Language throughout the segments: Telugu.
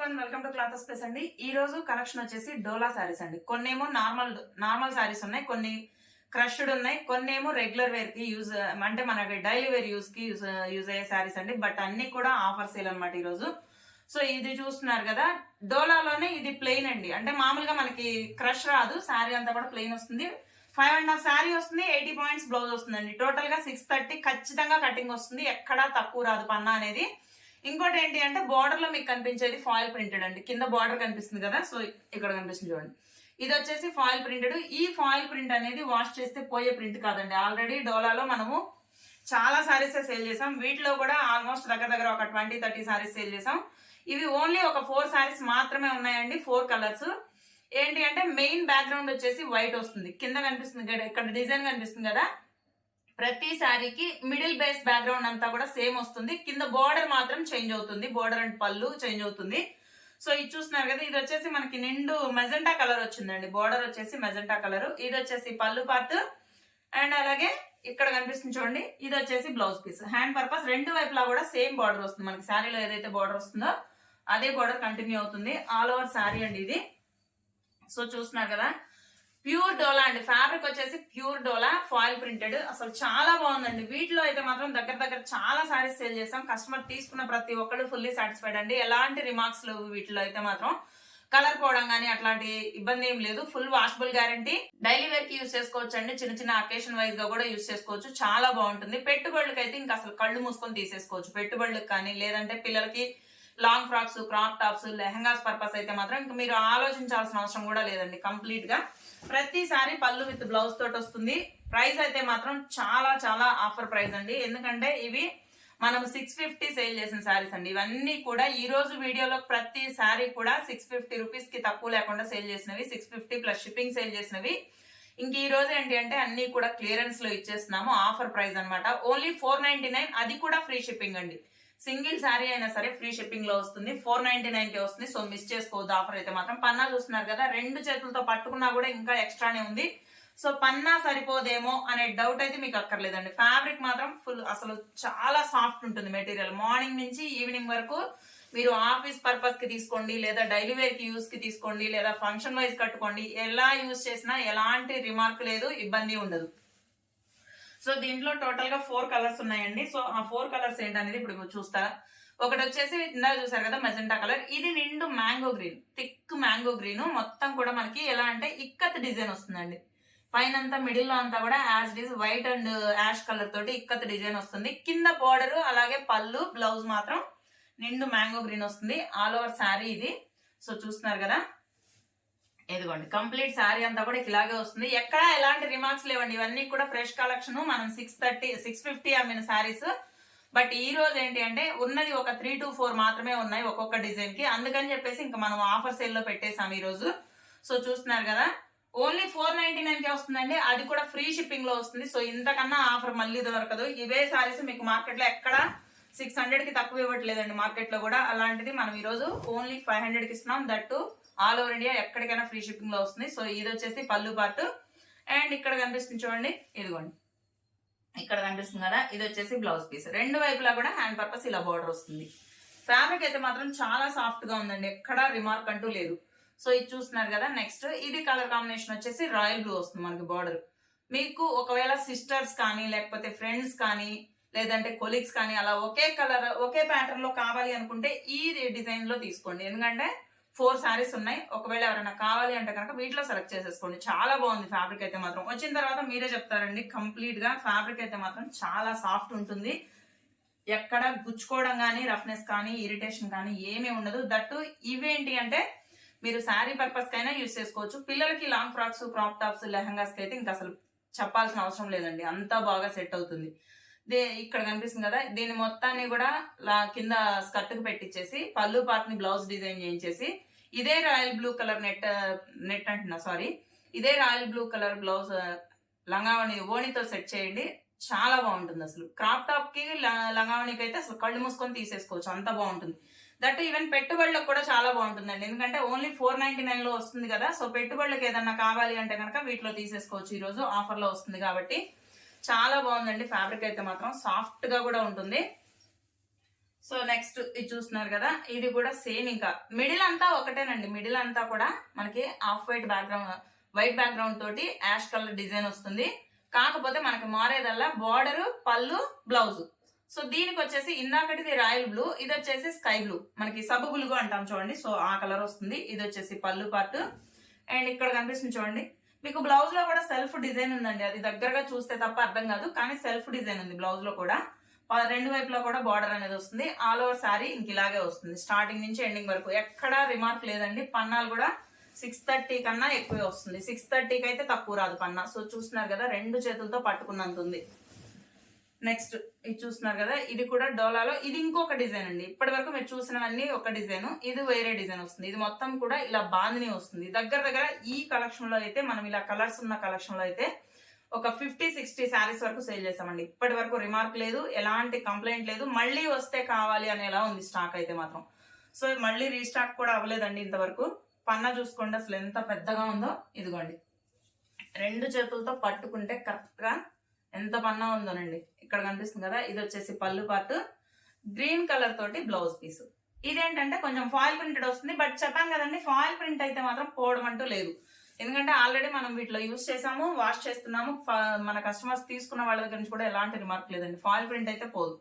Everyone, welcome to cloth space అండి. ఈ రోజు కలెక్షన్ వచ్చేసి డోలా సారీస్ అండి. కొన్నేమో నార్మల్ సారీస్ ఉన్నాయి, కొన్ని క్రష్డ్ ఉన్నాయి, కొన్నేమో రెగ్యులర్ వేర్ కి యూజ్ అంటే మనకి డైలీ వేర్ యూజ్ కి యూజ్ అయ్యే సారీస్ అండి. బట్ అన్ని కూడా ఆఫర్ సేల్ అనమాట ఈ రోజు. సో ఇది చూస్తున్నారు కదా, డోలాలోనే ఇది ప్లెయిన్ అండి. అంటే మామూలుగా మనకి క్రష్ రాదు, శారీ అంతా కూడా ప్లెయిన్ వస్తుంది. 5.5 శారీ వస్తుంది, 80 పాయింట్స్ బ్లౌజ్ వస్తుందండి. టోటల్ గా 630 ఖచ్చితంగా కటింగ్ వస్తుంది, ఎక్కడా తక్కువ రాదు పన్నా అనేది. ఇంకోటి ఏంటి అంటే బార్డర్ లో మీకు కనిపించేది ఫాయిల్ ప్రింటెడ్ అండి. కింద బార్డర్ కనిపిస్తుంది కదా, సో ఇక్కడ కనిపిస్తుంది చూడండి. ఇది వచ్చేసి ఫాయిల్ ప్రింటెడ్. ఈ ఫాయిల్ ప్రింట్ అనేది వాష్ చేస్తే పోయే ప్రింట్ కాదండి. ఆల్రెడీ డోలాలో మనము చాలా సారీస్ సేల్ చేసాం. వీటిలో కూడా ఆల్మోస్ట్ దగ్గర ఒక 20-30 సారీస్ సేల్ చేసాం. ఇవి ఓన్లీ ఒక 4 సారీస్ మాత్రమే ఉన్నాయండి, 4 కలర్స్. ఏంటి అంటే మెయిన్ బ్యాక్గ్రౌండ్ వచ్చేసి వైట్ వస్తుంది, కింద కనిపిస్తుంది ఇక్కడ డిజైన్ కనిపిస్తుంది కదా. ప్రతి శారీకి మిడిల్ బేస్ బ్యాక్గ్రౌండ్ అంతా కూడా సేమ్ వస్తుంది, కింద బోర్డర్ మాత్రం చేంజ్ అవుతుంది, బోర్డర్ అండ్ పళ్ళు చేంజ్ అవుతుంది. సో ఇది చూస్తున్నారు కదా, ఇది వచ్చేసి మనకి నిండు మెజెంటా కలర్ వచ్చిందండి. బోర్డర్ వచ్చేసి మెజెంటా కలర్, ఇది వచ్చేసి పళ్ళు పార్ట్. అండ్ అలాగే ఇక్కడ కనిపిస్తుంది చూడండి, ఇది వచ్చేసి బ్లౌజ్ పీస్. హ్యాండ్ పర్పస్ రెండు వైపులా కూడా సేమ్ బార్డర్ వస్తుంది. మనకి శారీలో ఏదైతే బార్డర్ వస్తుందో అదే బార్డర్ కంటిన్యూ అవుతుంది. ఆల్ ఓవర్ శారీ అండి ఇది. సో చూస్తున్నారు కదా, ప్యూర్ డోలా అండి. ఫ్యాబ్రిక్ వచ్చేసి ప్యూర్ డోలా ఫాయిల్ ప్రింటెడ్. అసలు చాలా బాగుందండి. వీటిలో అయితే మాత్రం దగ్గర చాలా సారీస్ సేల్ చేసాం. కస్టమర్ తీసుకున్న ప్రతి ఒక్కరు ఫుల్లీ సాటిస్ఫైడ్ అండి. ఎలాంటి రిమార్క్స్ లేవు వీటిలో అయితే మాత్రం. కలర్ పోవడం కానీ అట్లాంటి ఇబ్బంది ఏం లేదు. Full washable guarantee. Daily wear కి యూజ్ చేసుకోవచ్చు అండి. చిన్న అకేషన్ వైజ్ గా కూడా యూజ్ చేసుకోవచ్చు. చాలా బాగుంటుంది. పెట్టుబడులకి అయితే ఇంకా అసలు కళ్ళు మూసుకొని తీసేసుకోవచ్చు. పెట్టుబడులకు కానీ లేదంటే పిల్లలకి long frocks, crop tops, lehengas purpose అయితే మాత్రం ఇంకా మీరు ఆలోచించాల్సిన అవసరం కూడా లేదండి. కంప్లీట్ గా ప్రతిసారి పళ్ళు విత్ బ్లౌజ్ తోటి వస్తుంది. ప్రైస్ అయితే మాత్రం చాలా ఆఫర్ ప్రైస్ అండి. ఎందుకంటే ఇవి మనం 650 సేల్ చేసిన శారీస్ అండి. ఇవన్నీ కూడా ఈ రోజు వీడియోలో ప్రతి శారీ కూడా 650 రూపీస్ కి తక్కువ లేకుండా సేల్ చేసినవి, 650 ప్లస్ షిప్పింగ్ సేల్ చేసినవి. ఇంక ఈ రోజు ఏంటి అంటే అన్ని కూడా క్లియరెన్స్ లో ఇచ్చేస్తున్నాము. ఆఫర్ ప్రైస్ అనమాట. ఓన్లీ 499, అది కూడా ఫ్రీ షిప్పింగ్ అండి. సింగిల్ శారీ అయినా సరే ఫ్రీ షిప్పింగ్ లో వస్తుంది. 499 కి వస్తుంది. సో మిస్ చేసుకోవద్దు ఆఫర్ అయితే మాత్రం. పన్నా చూస్తున్నారు కదా, రెండు చేతులతో పట్టుకున్నా కూడా ఇంకా ఎక్స్ట్రానే ఉంది. సో పన్నా సరిపోదేమో అనే డౌట్ అయితే మీకు అక్కర్లేదండి. ఫ్యాబ్రిక్ మాత్రం ఫుల్ అసలు చాలా సాఫ్ట్ ఉంటుంది మెటీరియల్. మార్నింగ్ నుంచి ఈవినింగ్ వరకు మీరు ఆఫీస్ పర్పస్ కి తీసుకోండి, లేదా డైలీ వేర్ కి యూజ్ కి తీసుకోండి, లేదా ఫంక్షన్ వైజ్ కట్టుకోండి. ఎలా యూజ్ చేసినా ఎలాంటి రిమార్క్ లేదు, ఇబ్బంది ఉండదు. సో దీంట్లో టోటల్ గా 4 కలర్స్ ఉన్నాయండి. సో ఆ 4 కలర్స్ ఏంటనేది ఇప్పుడు చూస్తారా. ఒకటి వచ్చేసి ఇందాక చూసారు కదా మెజెంటా కలర్. ఇది నిండు mango green, thick mango green. మొత్తం కూడా మనకి ఎలా అంటే ఇక్కత్ డిజైన్ వస్తుందండి. పైనంతా మిడిల్ లో అంతా కూడా as it is white and ash colour తోటి ఇక్కత్ డిజైన్ వస్తుంది. కింద బార్డర్ అలాగే పళ్ళు, బ్లౌజ్ మాత్రం నిండు మ్యాంగో గ్రీన్ వస్తుంది. ఆల్ ఓవర్ శారీ ఇది. సో చూస్తున్నారు కదా, ఇదిగోండి కంప్లీట్ శారీ అంతా కూడా ఇలాగే వస్తుంది. ఎక్కడ ఎలాంటి రిమార్క్స్ లేవండి. ఇవన్నీ కూడా ఫ్రెష్ కలెక్షన్. మనం 650 అమ్మిన శారీస్. బట్ ఈ రోజు ఏంటి అంటే ఉన్నది ఒక 3 to 4 మాత్రమే ఉన్నాయి ఒక్కొక్క డిజైన్ కి. అందుకని చెప్పేసి ఇంకా మనం ఆఫర్ సేల్ లో పెట్టేసాం ఈ రోజు. సో చూస్తున్నారు కదా, ఓన్లీ 499 కి వస్తుందండి. అది కూడా ఫ్రీ షిప్పింగ్ లో వస్తుంది. సో ఇంతకన్నా ఆఫర్ మళ్ళీ దొరకదు. ఇవే శారీస్ మీకు మార్కెట్ లో ఎక్కడ 600 కి తక్కువ ఇవ్వట్లేదండి మార్కెట్ లో కూడా. అలాంటిది మనం ఈ రోజు ఓన్లీ 500 కి ఇస్తున్నాం. దట్టు ఆల్ ఓవర్ ఇండియా ఎక్కడికైనా ఫ్రీ షిప్పింగ్ లో వస్తుంది. సో ఇది వచ్చేసి పళ్ళు పార్ట్. అండ్ ఇక్కడ కనిపిస్తుంది చూడండి, ఇదిగోండి ఇక్కడ కనిపిస్తుంది కదా, ఇది వచ్చేసి బ్లౌజ్ పీస్. రెండు వైపులా కూడా హ్యాండ్ పర్పస్ ఇలా బార్డర్ వస్తుంది. ఫ్యాబ్రిక్ అయితే మాత్రం చాలా సాఫ్ట్ గా ఉందండి, ఎక్కడా రిమార్క్ అంటూ లేదు. సో ఇది చూస్తున్నారు కదా. నెక్స్ట్ ఇది కలర్ కాంబినేషన్ వచ్చేసి రాయల్ బ్లూ వస్తుంది మనకి బార్డర్. మీకు ఒకవేళ సిస్టర్స్ కానీ లేకపోతే ఫ్రెండ్స్ కానీ లేదంటే కొలీగ్స్ కానీ అలా ఒకే కలర్ ఒకే ప్యాటర్న్ లో కావాలి అనుకుంటే ఈ డిజైన్ లో తీసుకోండి. ఎందుకంటే 4 సారీస్ ఉన్నాయి. ఒకవేళ ఎవరైనా కావాలి అంటే కనుక వీటిలో సెలెక్ట్ చేసేసుకోండి. చాలా బాగుంది ఫ్యాబ్రిక్ అయితే మాత్రం. వచ్చిన తర్వాత మీరే చెప్తారండి. కంప్లీట్ గా ఫ్యాబ్రిక్ అయితే మాత్రం చాలా సాఫ్ట్ ఉంటుంది. ఎక్కడ గుచ్చుకోవడం కానీ, రఫ్నెస్ కానీ, ఇరిటేషన్ కానీ ఏమీ ఉండదు. దట్టు ఇవేంటి అంటే మీరు శారీ పర్పస్ కైనా యూజ్ చేసుకోవచ్చు. పిల్లలకి long frocks, crop tops, lehengas కి అయితే ఇంకా అసలు చెప్పాల్సిన అవసరం లేదండి, అంతా బాగా సెట్ అవుతుంది. ఇక్కడ కనిపిస్తుంది కదా, దీని మొత్తాన్ని కూడా కింద స్కర్ట్ కి పెట్టించేసి పళ్ళు పార్ట్ ని బ్లౌజ్ డిజైన్ చేయించేసి ఇదే రాయల్ బ్లూ కలర్ నెట్ అంటున్నా సారీ, ఇదే రాయల్ బ్లూ కలర్ బ్లౌజ్ లంగావణి ఓణితో సెట్ చేయండి. చాలా బాగుంటుంది. అసలు క్రాప్ టాప్ కి లంగావణికి అయితే అసలు కళ్ళు మూసుకొని తీసేసుకోవచ్చు, అంత బాగుంటుంది. దట్ ఈవెన్ పెట్టుబడులకు కూడా చాలా బాగుంటుందండి. ఎందుకంటే ఓన్లీ 499 లో వస్తుంది కదా. సో పెట్టుబడులకు ఏదన్నా కావాలి అంటే కనుక వీటిలో తీసేసుకోవచ్చు. ఈ రోజు ఆఫర్ లో వస్తుంది కాబట్టి చాలా బాగుందండి. ఫ్యాబ్రిక్ అయితే మాత్రం సాఫ్ట్ గా కూడా ఉంటుంది. సో నెక్స్ట్ ఇది చూస్తున్నారు కదా, ఇది కూడా సేమ్. ఇంకా మిడిల్ అంతా ఒకటేనండి. మిడిల్ అంతా కూడా మనకి ఆఫ్ వైట్ బ్యాక్గ్రౌండ్ తోటి యాష్ కలర్ డిజైన్ వస్తుంది. కాకపోతే మనకి మారేదల్లా బార్డర్, పళ్ళు, బ్లౌజ్. సో దీనికి వచ్చేసి ఇందాకటిది రాయల్ బ్లూ, ఇది వచ్చేసి స్కై బ్లూ, మనకి సబ్బు బులుగు అంటాం చూడండి. సో ఆ కలర్ వస్తుంది. ఇది వచ్చేసి పళ్ళు పార్ట్. అండ్ ఇక్కడ కనిపిస్తుంది చూడండి, మీకు బ్లౌజ్ లో కూడా సెల్ఫ్ డిజైన్ ఉందండి. అది దగ్గరగా చూస్తే తప్ప అర్థం కాదు, కానీ సెల్ఫ్ డిజైన్ ఉంది బ్లౌజ్ లో కూడా. రెండు వైపులో కూడా బార్డర్ అనేది వస్తుంది. ఆల్ ఓవర్ సారీ ఇంక ఇలాగే వస్తుంది, స్టార్టింగ్ నుంచి ఎండింగ్ వరకు. ఎక్కడా రిమార్క్ లేదండి. పన్నాలు కూడా 630 కన్నా ఎక్కువే వస్తుంది. 630కి అయితే తక్కువ రాదు పన్నా. సో చూస్తున్నారు కదా, రెండు చేతులతో పట్టుకున్నంత ఉంది. నెక్స్ట్ ఇది చూస్తున్నారు కదా, ఇది కూడా డోలాలో ఇది ఇంకొక డిజైన్ అండి. ఇప్పటి వరకు మీరు చూసినవన్నీ ఒక డిజైన్, ఇది వేరే డిజైన్ వస్తుంది. ఇది మొత్తం కూడా ఇలా బాందిని వస్తుంది. దగ్గర ఈ కలెక్షన్ లో అయితే మనం ఇలా కలర్స్ ఉన్న కలెక్షన్ లో అయితే ఒక 50-60 శారీస్ వరకు సేల్ చేసామండి. ఇప్పటి వరకు రిమార్క్ లేదు, ఎలాంటి కంప్లైంట్ లేదు. మళ్ళీ వస్తే కావాలి అనేలా ఉంది స్టాక్ అయితే మాత్రం. సో మళ్ళీ రీస్టాక్ కూడా అవ్వలేదండి ఇంతవరకు. పన్నా చూసుకోండి అసలు ఎంత పెద్దగా ఉందో. ఇదిగోండి, రెండు చేతులతో పట్టుకుంటే కరెక్ట్ గా ఎంత పన్నా ఉందోనండి. ఇక్కడ కనిపిస్తుంది కదా, ఇది వచ్చేసి పళ్ళు పార్ట్, గ్రీన్ కలర్ తోటి బ్లౌజ్ పీస్. ఇదేంటంటే కొంచెం ఫాయిల్ ప్రింటెడ్ వస్తుంది. బట్ చెప్పాం కదండి, ఫాయిల్ ప్రింట్ అయితే మాత్రం పోవడం అంటూ లేదు. ఎందుకంటే ఆల్రెడీ మనం వీటిలో యూజ్ చేసాము, వాష్ చేస్తున్నాము. మన కస్టమర్స్ తీసుకున్న వాళ్ళ దగ్గర నుంచి కూడా ఎలాంటి రిమార్క్ లేదండి. ఫాయిల్ ప్రింట్ అయితే పోదు.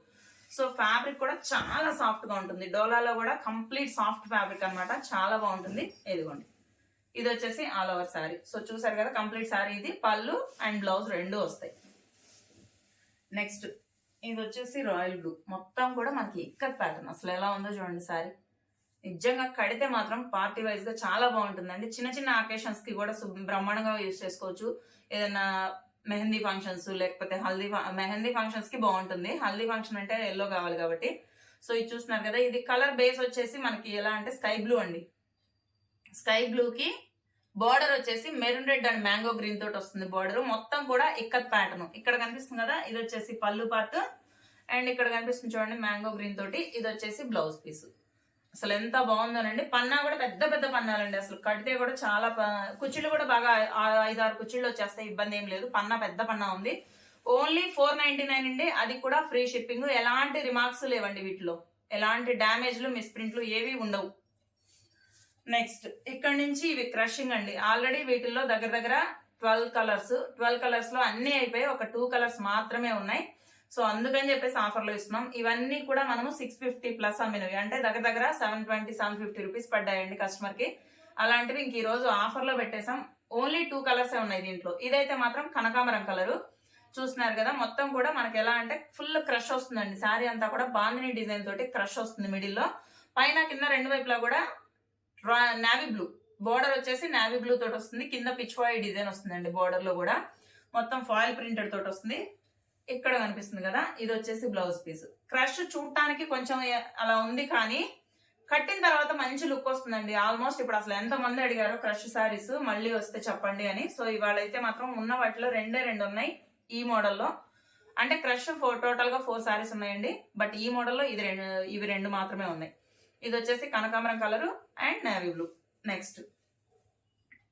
సో ఫ్యాబ్రిక్ కూడా చాలా సాఫ్ట్ గా ఉంటుంది. డోలాలో కూడా కంప్లీట్ సాఫ్ట్ ఫ్యాబ్రిక్ అన్నమాట, చాలా బాగుంటుంది. ఇదిగోండి, ఇది వచ్చేసి ఆల్ ఓవర్ శారీ. సో చూసారు కదా, కంప్లీట్ శారీ. ఇది పళ్ళు అండ్ బ్లౌజ్ రెండు వస్తాయి. నెక్స్ట్ ఇది వచ్చేసి రాయల్ బ్లూ, మొత్తం కూడా మనకి ఇక్కత్ ప్యాటర్న్. అసలు ఎలా ఉందో చూడండి శారీ. నిజంగా కడితే మాత్రం పార్టీ వైజ్ గా చాలా బాగుంటుందండి. చిన్న చిన్న అకేషన్స్ కి కూడా బ్రహ్మాండంగా యూజ్ చేసుకోవచ్చు. ఏదైనా మెహందీ ఫంక్షన్స్, లేకపోతే మెహందీ ఫంక్షన్స్ కి బాగుంటుంది. హల్దీ ఫంక్షన్ అంటే ఎల్లో కావాలి కాబట్టి. సో ఇది చూస్తున్నారు కదా, ఇది కలర్ బేస్ వచ్చేసి మనకి ఎలా అంటే స్కై బ్లూ అండి. స్కై బ్లూ కి బార్డర్ వచ్చేసి maroon red and mango green తోటి వస్తుంది. బార్డర్ మొత్తం కూడా ఇక్కత్ ప్యాటర్న్. ఇక్కడ కనిపిస్తుంది కదా, ఇది వచ్చేసి పళ్ళు పార్ట్. అండ్ ఇక్కడ కనిపిస్తుంది చూడండి మ్యాంగో గ్రీన్ తోటి. ఇది వచ్చేసి బ్లౌజ్ పీస్. అసలు ఎంత బాగుందోనండి. పన్నా కూడా పెద్ద పెద్ద పన్నాలండి. అసలు కడితే కూడా చాలా కుచ్చిళ్ళు కూడా బాగా 5-6 కుచ్చిళ్ళు వచ్చేస్తాయి, ఇబ్బంది ఏం లేదు. పన్నా పెద్ద పన్నా ఉంది. ఓన్లీ 499 అండి, అది కూడా ఫ్రీ షిప్పింగ్. ఎలాంటి రిమార్క్స్ లేవండి వీటిలో, ఎలాంటి డ్యామేజ్లు, మిస్ప్రింట్లు ఏవి ఉండవు. నెక్స్ట్ ఇక్కడ నుంచి ఇవి క్రషింగ్ అండి. ఆల్రెడీ వీటిల్లో దగ్గర 12 కలర్స్ లో అన్ని అయిపోయి ఒక 2 కలర్స్ మాత్రమే ఉన్నాయి. సో అందుకని చెప్పేసి ఆఫర్ లో ఇస్తున్నాం. ఇవన్నీ కూడా మనము 650 ప్లస్ అమ్మినవి, అంటే దగ్గర 720-750 రూపీస్ పడ్డాయండి కస్టమర్ కి. అలాంటివి ఇంక ఈ రోజు ఆఫర్ లో పెట్టేసాం. ఓన్లీ 2 కలర్స్ ఉన్నాయి దీంట్లో. ఇదైతే మాత్రం కనకాంబరం కలరు. చూస్తున్నారు కదా, మొత్తం కూడా మనకి ఎలా అంటే ఫుల్ క్రష్ వస్తుందండి. శారీ అంతా కూడా బాందిని డిజైన్ తోటి క్రష్ వస్తుంది. మిడిల్ లో, పైన కింద రెండు వైపులా కూడా నావీ బ్లూ బోర్డర్ వచ్చేసి నావీ బ్లూ తోటి వస్తుంది. కింద పిచ్వాయి డిజైన్ వస్తుందండి. బోర్డర్ లో కూడా మొత్తం ఫాయిల్ ప్రింటెడ్ తోటి వస్తుంది. ఇక్కడ కనిపిస్తుంది కదా, ఇది వచ్చేసి బ్లౌజ్ పీస్. క్రష్ చూడటానికి కొంచెం అలా ఉంది, కానీ కట్టిన తర్వాత మంచి లుక్ వస్తుందండి. ఆల్మోస్ట్ ఇప్పుడు అసలు ఎంత మంది అడిగారు క్రష్ శారీస్ మళ్ళీ వస్తే చెప్పండి అని. సో ఇవాళ అయితే మాత్రం ఉన్న వాటిలో 2 ఉన్నాయి ఈ మోడల్లో. అంటే క్రష్ టోటల్ గా 4 శారీస్ ఉన్నాయండి. బట్ ఈ మోడల్లో ఇవి రెండు మాత్రమే ఉన్నాయి. ఇది వచ్చేసి కనకాంబరం colour and navy blue. Next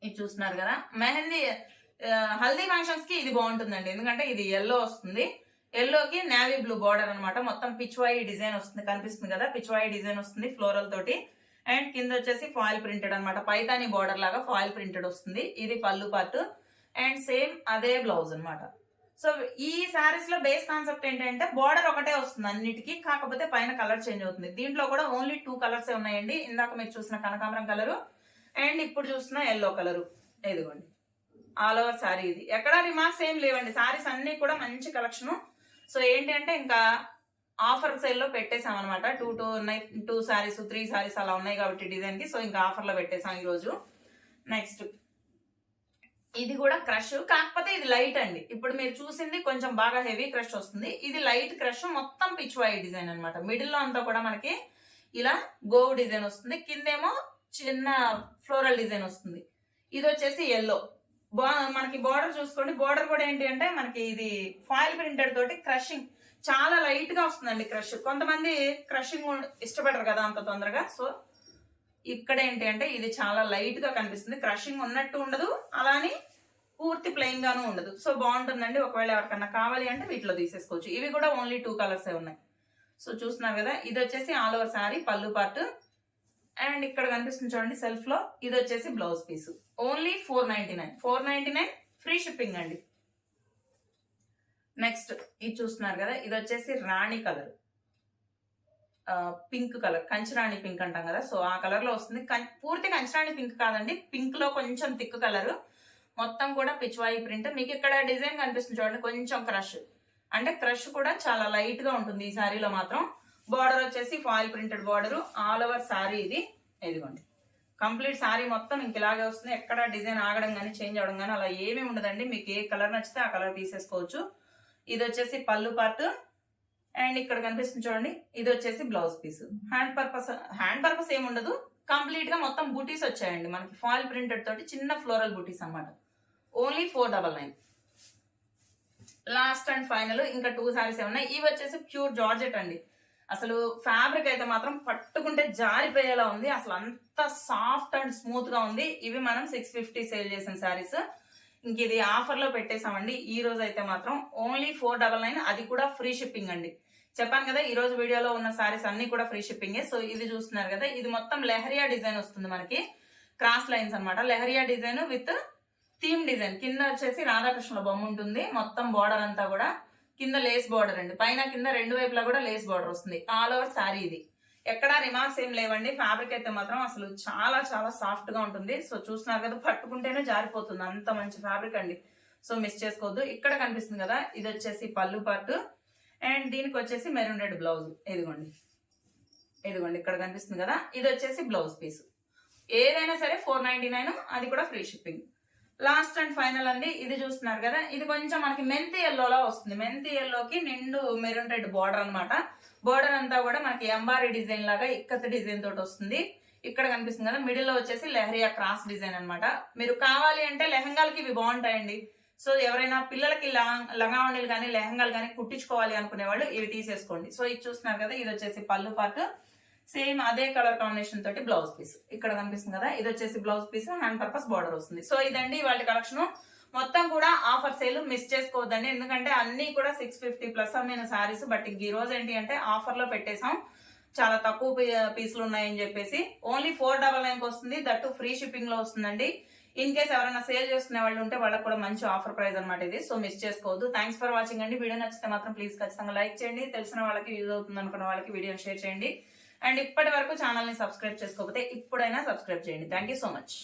ఇది చూస్తున్నారు కదా, హల్దీ ఫంక్షన్స్ కి ఇది బాగుంటుందండి. ఎందుకంటే ఇది ఎల్లో వస్తుంది. ఎల్లోకి నేవీ బ్లూ బార్డర్ అనమాట. మొత్తం పిచ్వాయి డిజైన్ వస్తుంది. కనిపిస్తుంది కదా, పిచ్వాయి డిజైన్ వస్తుంది ఫ్లోరల్ తోటి. అండ్ కింద వచ్చేసి ఫాయిల్ ప్రింటెడ్ అనమాట. పైతాని బార్డర్ లాగా ఫాయిల్ ప్రింటెడ్ వస్తుంది. ఇది పళ్ళు పార్ట్ అండ్ సేమ్ అదే బ్లౌజ్ అనమాట. సో ఈ శారీస్ లో బేస్ కాన్సెప్ట్ ఏంటంటే బార్డర్ ఒకటే వస్తుంది అన్నిటికీ, కాకపోతే పైన కలర్ చేంజ్ అవుతుంది. దీంట్లో కూడా ఓన్లీ 2 కలర్స్ ఉన్నాయండి. ఇందాక మీరు చూసిన కనకాంబరం కలరు అండ్ ఇప్పుడు చూసిన ఎల్లో కలరు. ఇదిగోండి ఆల్ ఓవర్ శారీ. ఇది ఎక్కడా రిమార్క్స్ ఏం లేవండి. శారీస్ అన్ని కూడా మంచి కలెక్షన్. సో ఏంటంటే ఇంకా ఆఫర్ సేల్ లో పెట్టేసాం అనమాట. 2 శారీస్ 3 శారీస్ అలా ఉన్నాయి కాబట్టి డిజైన్ కి. సో ఇంకా ఆఫర్ లో పెట్టేసాం ఈ రోజు. నెక్స్ట్ ఇది కూడా క్రష్, కాకపోతే ఇది లైట్ అండి. ఇప్పుడు మీరు చూసింది కొంచెం బాగా హెవీ క్రష్ వస్తుంది. ఇది లైట్ క్రష్, మొత్తం పిచ్వాయి డిజైన్ అనమాట. మిడిల్ లో అంతా కూడా మనకి ఇలా గోవు డిజైన్ వస్తుంది. కిందేమో చిన్న ఫ్లోరల్ డిజైన్ వస్తుంది. ఇది వచ్చేసి ఎల్లో. మనకి బార్డర్ చూసుకోండి. బార్డర్ కూడా ఏంటి అంటే మనకి ఇది ఫాయిల్ ప్రింటెడ్ తోటి క్రషింగ్ చాలా లైట్ గా వస్తుందండి. క్రష్ కొంతమంది క్రషింగ్ ఇష్టపడరు కదా అంత తొందరగా. సో ఇక్కడ ఏంటి అంటే ఇది చాలా లైట్ గా కనిపిస్తుంది. క్రషింగ్ ఉన్నట్టు ఉండదు, అలానే పూర్తి ప్లెయిన్ గాను ఉండదు. సో బాగుంటుందండి. ఒకవేళ ఎవరికన్నా కావాలి అంటే వీటిలో తీసేసుకోవచ్చు. ఇవి కూడా ఓన్లీ 2 కలర్స్ ఉన్నాయి. సో చూస్తున్నారు కదా, ఇది వచ్చేసి ఆల్ ఓవర్ శారీ పళ్ళు పార్ట్. అండ్ ఇక్కడ కనిపిస్తుంది చూడండి సెల్ఫ్ లో, ఇది వచ్చేసి blouse piece. Only 499 free shipping అండి. నెక్స్ట్ ఇది చూస్తున్నారు కదా, ఇది వచ్చేసి రాణి కలర్, పింక్ కలర్, కంచరాణి పింక్ అంటాం కదా, సో ఆ కలర్ లో వస్తుంది. పూర్తి కంచరాణి పింక్ కాదండి, పింక్ లో కొంచెం థిక్ కలర్, మొత్తం కూడా పిచ్వాయి ప్రింట్. మీకు ఇక్కడ డిజైన్ కనిపిస్తుంది చూడండి, కొంచెం క్రష్, అంటే క్రష్ కూడా చాలా లైట్ గా ఉంటుంది ఈ శారీలో మాత్రం. బార్డర్ వచ్చేసి foil printed border all over sari. ఇది ఇదిగోండి కంప్లీట్ శారీ మొత్తం ఇంక ఇలాగే వస్తుంది. ఎక్కడ డిజైన్ ఆగడం కానీ చేంజ్ అవడం కానీ అలా ఏమీ ఉండదండి. మీకు ఏ కలర్ నచ్చితే ఆ కలర్ తీసేసుకోవచ్చు. ఇది వచ్చేసి పళ్ళు పార్ట్. అండ్ ఇక్కడ కనిపిస్తుంది చూడండి, ఇది వచ్చేసి బ్లౌజ్ పీస్. హ్యాండ్ పర్పస్ ఏమి ఉండదు, కంప్లీట్ గా మొత్తం బూటీస్ వచ్చాయండి మనకి, ఫాయిల్ ప్రింటెడ్ తోటి చిన్న ఫ్లోరల్ బూటీస్ అన్నమాట. ఓన్లీ 499. లాస్ట్ అండ్ ఫైనల్ ఇంకా 2 శారీస్ ఉన్నాయి. ఇవి వచ్చేసి ప్యూర్ జార్జెట్ అండి. అసలు ఫ్యాబ్రిక్ అయితే మాత్రం పట్టుకుంటే జారిపోయేలా ఉంది, అసలు అంత సాఫ్ట్ అండ్ స్మూత్ గా ఉంది. ఇవి మనం 650 సేల్ చేసిన శారీస్. ఇంక ఇది ఆఫర్ లో పెట్టేసామండి ఈ రోజు అయితే మాత్రం. ఓన్లీ 499, అది కూడా ఫ్రీ షిప్పింగ్ అండి. చెప్పాను కదా, ఈ రోజు వీడియోలో ఉన్న శారీస్ అన్ని కూడా ఫ్రీ షిప్పింగే. సో ఇది చూస్తున్నారు కదా, ఇది మొత్తం లెహరియా డిజైన్ వస్తుంది మనకి, క్రాస్ లైన్స్ అన్నమాట. Leheriya design with theme design. కింద వచ్చేసి రాధాకృష్ణుల బొమ్మ ఉంటుంది, మొత్తం బార్డర్ అంతా కూడా కింద లేస్ బార్డర్ అండి, పైన కింద రెండు వైపులా కూడా లేస్ బార్డర్ వస్తుంది. ఆల్ ఓవర్ శారీ ఇది. ఎక్కడా రిమార్క్స్ ఏం లేవండి. ఫ్యాబ్రిక్ అయితే మాత్రం అసలు చాలా చాలా సాఫ్ట్ గా ఉంటుంది. సో చూస్తున్నారు కదా, పట్టుకుంటేనే జారిపోతుంది, అంత మంచి ఫ్యాబ్రిక్ అండి. సో మిస్ చేసుకోవద్దు. ఇక్కడ కనిపిస్తుంది కదా, ఇది వచ్చేసి పళ్ళు పార్ట్. అండ్ దీనికి వచ్చేసి మెరూన్ రెడ్ బ్లౌజ్. ఇదిగోండి ఇక్కడ కనిపిస్తుంది కదా, ఇది వచ్చేసి బ్లౌజ్ పీస్. ఏదైనా సరే 499, అది కూడా free shipping. Last and final అండి, ఇది చూస్తున్నారు కదా, ఇది కొంచెం మనకి మెంతి ఎల్లోలా వస్తుంది. మెంతి ఎల్లోకి నిండు మెరూన్ రెడ్ బార్డర్ అనమాట. బార్డర్ అంతా కూడా మనకి ఎంబారీ డిజైన్ లాగా ఇక్కత్ డిజైన్ తోటి వస్తుంది. ఇక్కడ కనిపిస్తుంది కదా, మిడిల్ లో వచ్చేసి లెహరియా క్రాస్ డిజైన్ అనమాట. మీరు కావాలి అంటే లెహంగాలకి ఇవి బాగుంటాయండి. సో ఎవరైనా పిల్లలకి లంగావణీలు కానీ లెహంగాలు కానీ కుట్టించుకోవాలి అనుకునే వాళ్ళు ఇవి తీసేసుకోండి. సో ఇది చూస్తున్నారు కదా, ఇది వచ్చేసి పళ్ళు పార్ట్. సేమ్ అదే కలర్ కాంబినేషన్ తోటి బ్లౌజ్ పీస్. ఇక్కడ కనిపిస్తుంది కదా, ఇది వచ్చేసి blouse piece, hand purpose border వస్తుంది. సో ఇదండి వాళ్ళ కలెక్షన్. మొత్తం కూడా ఆఫర్ సేల్, మిస్ చేసుకోవద్దండి. ఎందుకంటే అన్ని కూడా 650 ప్లస్ అమ్మిన శారీస్. బట్ ఈ రోజు ఏంటి అంటే ఆఫర్ లో పెట్టేసాం, చాలా తక్కువ పీసులు ఉన్నాయని చెప్పేసి. ఓన్లీ 499 వస్తుంది, దట్టు ఫ్రీ షిప్పింగ్ లో వస్తుందండి. ఇన్ కేస్ ఎవరైనా సేల్ చేసుకునే వాళ్ళు ఉంటే వాళ్ళకి కూడా మంచి ఆఫర్ ప్రైస్ అనమాట ఇది. సో మిస్ చేసుకోవద్దు. థ్యాంక్స్ ఫర్ వాచింగ్ అండి. వీడియో నచ్చితే మాత్రం ప్లీజ్ ఖచ్చితంగా లైక్ చేయండి. తెలిసిన వాళ్ళకి యూజ్ అవుతుంది అనుకున్న వాళ్ళకి వీడియో షేర్ చేయండి. అండ్ ఇప్పటి వరకు ఛానల్ ని సబ్స్క్రైబ్ చేసుకోకపోతే ఇప్పుడైనా సబ్స్క్రైబ్ చేయండి. Thank you so much.